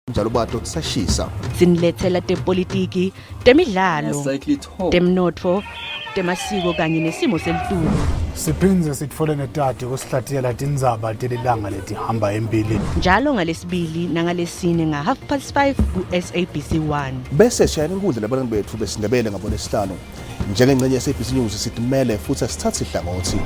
njalo bato kusashisa sinilethela tepolitiki, temidlalo, temnotfo, temasiko kanye nesimo selitulu. Siphindze sitfole netati kusihlathiyela tindzaba telilanga letihamba empilini. Njalo ngalesibili nangalesine nga 5:30 ku SABC 1. bese shayela inkundla labantu bethu besindebele ngabonesihlanu njengengcenye ye-SABC News sitimele futhi asithathe ihlangothi.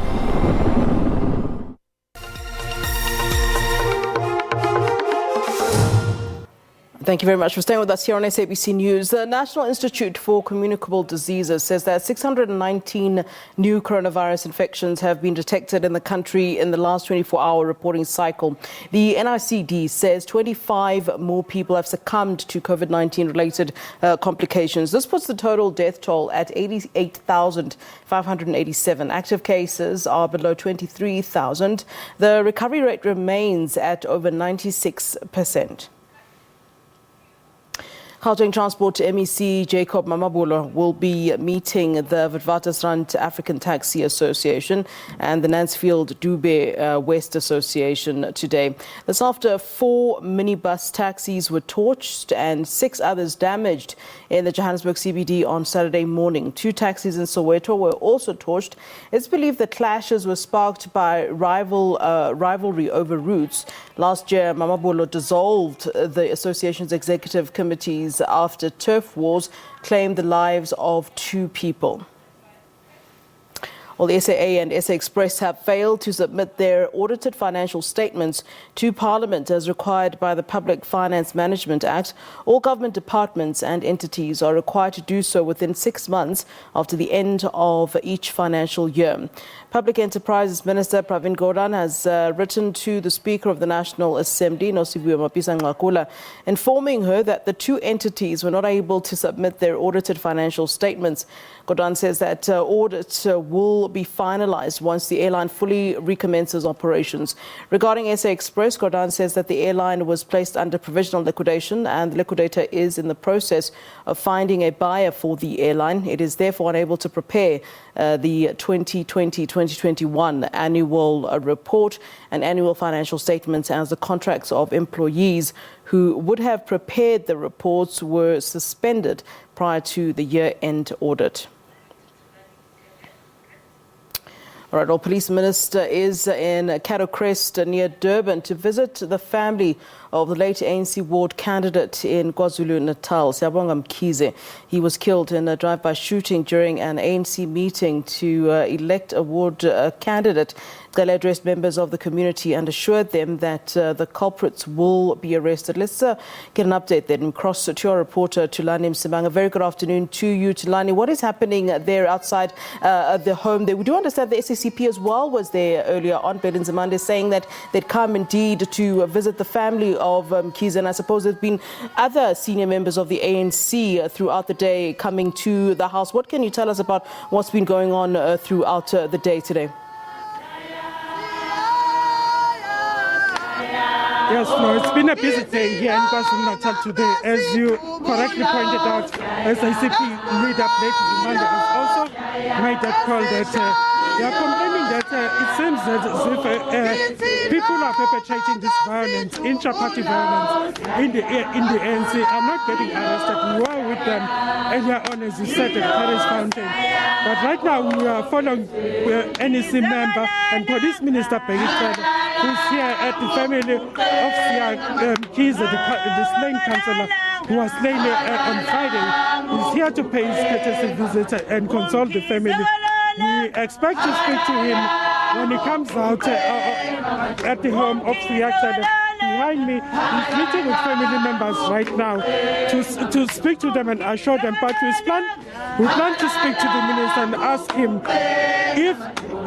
Thank you very much for staying with us here on SABC News. The National Institute for Communicable Diseases says that 619 new coronavirus infections have been detected in the country in the last 24-hour reporting cycle. The NICD says 25 more people have succumbed to COVID-19 related complications. This puts the total death toll at 88,587. Active cases are below 23,000. The recovery rate remains at over 96%. Gauteng Transport MEC Jacob Mamabolo will be meeting the Witwatersrand African Taxi Association and the Mansfield Dube West Association today. This after 4 minibus taxis were torched and 6 others damaged in the Johannesburg CBD on Saturday morning. 2 taxis in Soweto were also torched. It's believed the clashes were sparked by rivalry over routes. Last year, Mamabolo dissolved the association's executive committees after turf wars claimed the lives of 2 people. Well, the SAA and SA Express have failed to submit their audited financial statements to Parliament as required by the Public Finance Management Act. All government departments and entities are required to do so within 6 months after the end of each financial year. Public Enterprises Minister Pravin Gordhan has written to the Speaker of the National Assembly, Nosiviwe Mapisa-Nqakula, informing her that the 2 entities were not able to submit their audited financial statements. Gordhan says that audit will be finalized once the airline fully recommences operations. Regarding SA Express, Gordhan says that the airline was placed under provisional liquidation and the liquidator is in the process of finding a buyer for the airline. It is therefore unable to prepare the 2020-2021 annual report and annual financial statements as the contracts of employees who would have prepared the reports were suspended prior to the year-end audit. All right, our police minister is in Cato Crest near Durban to visit the family of the late ANC Ward candidate in KwaZulu-Natal Siyabonga Mkhize. He was killed in a drive-by shooting during an ANC meeting to elect a ward candidate. Cele addressed members of the community and assured them that the culprits will be arrested. Let's get an update then and cross to our reporter Thulani Msimang. A very good afternoon to you, Thulani. What is happening there outside the home there? We do understand the SACP as well was there earlier on, Belen Zamande, saying that they'd come indeed to visit the family of Mkhize, and I suppose there's been other senior members of the ANC throughout the day coming to the house. What can you tell us about what's been going on throughout the day today? Yes, no, it's been a busy day here in KwaZulu-Natal today. As you correctly pointed out, SACP leader Lady Zimanda has also made that call that they are complaining that it seems that as if people are perpetrating this violence, intra-party violence in the ANC are not getting arrested. We were with them earlier on, as you said, at Paris Fountain. But right now we are following NEC member and Police Minister Peggy Cele, who's here at the family of Siabonga Mkhize, the slain councillor who was slain on Friday. He's here to pay his courtesy visit and console the family. We expect to speak to him when he comes out at the home of Siabonga. Behind me, he's meeting with family members right now to speak to them and assure them. But we plan to speak to the minister and ask him if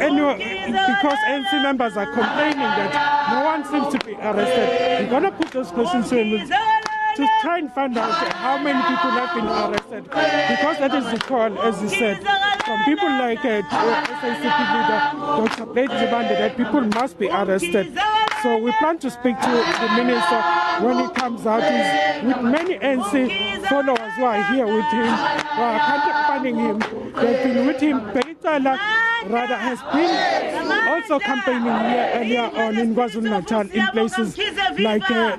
anyone, because ANC members are complaining that no one seems to be arrested. We're going to put those questions to him to try and find out how many people have been arrested. Because that is the call, as you said, from people like SACP leader Dr. Lady Zimanda, that people must be arrested. So we plan to speak to the minister when he comes out. He's with many ANC followers who are here with him, who are accompanying him. They've been with him. Peggy Cele rather has been also campaigning here earlier on in KwaZulu-Natal in places like the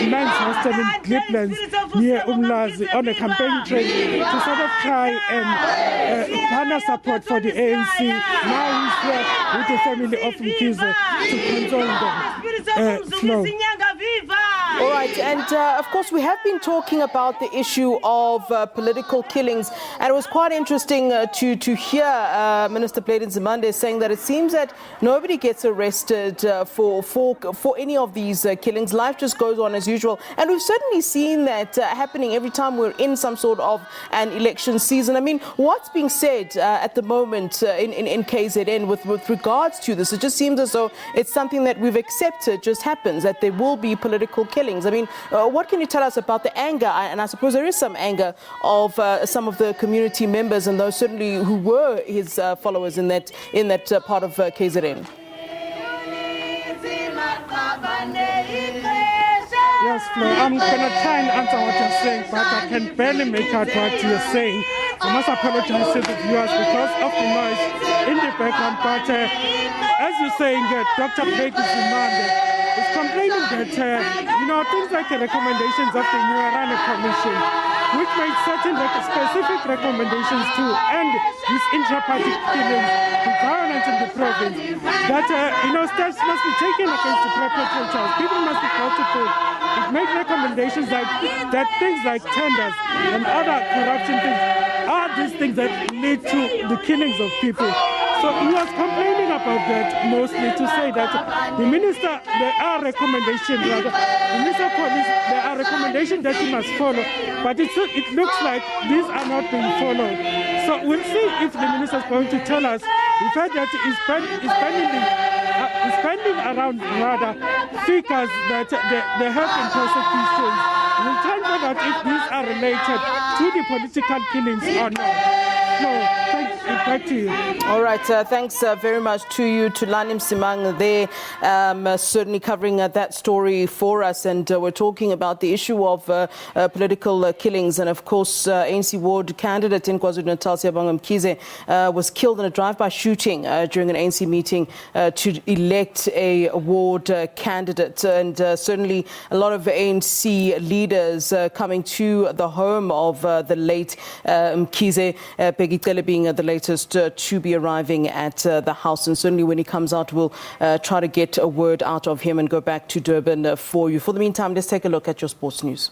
men's hostel in Cliplands near Umlazi on a campaign trail to sort of try and garner support for the ANC. Now he's here with the family of Mkhize to console them. Flo. All right, and of course we have been talking about the issue of political killings, and it was quite interesting to hear Minister Thulani Msimang saying that it seems that nobody gets arrested for any of these killings. Life just goes on as usual, and we've certainly seen that happening every time we're in some sort of an election season. I mean, what's being said at the moment in KZN with regards to this? It just seems as though it's something that we've accepted just happens, that there will be political killings. I mean, what can you tell us about the anger? And I suppose there is some anger of some of the community members and those certainly who were his followers in that part of KZN. Yes, Flo, I'm going to try and answer what you're saying, but I can barely make out what you're saying. I must apologize to the viewers because of the noise in the background. But as you're saying, Dr. Thulani Msimang is complaining that, things like the recommendations of the New Arana Commission, which made certain specific recommendations to end these intra-party killings, the violence in the province, that, steps must be taken against the perpetrators. People must be brought to court. It made recommendations like that things like tenders and other corruption things are these things that lead to the killings of people. So he was complaining about that mostly to say that the minister, there are recommendations, rather, the minister police, there are recommendations that he must follow, but it looks like these are not being followed. So we'll see if the minister is going to tell us. We've heard that he's spending around rather figures that there have been prosecutions. We'll try to find out if these are related to the political killings or not. No, back to you. All right, thanks very much to you, Thulani Msimang there, certainly covering that story for us. And we're talking about the issue of political killings. And of course, ANC Ward candidate in KwaZulu-Natal Siyabonga Mkhize was killed in a drive-by shooting during an ANC meeting to elect a ward candidate. And certainly a lot of ANC leaders coming to the home of the late Mkhize, Cele being the latest to be arriving at the house. And certainly when he comes out, we'll try to get a word out of him and go back to Durban for you. For the meantime, let's take a look at your sports news.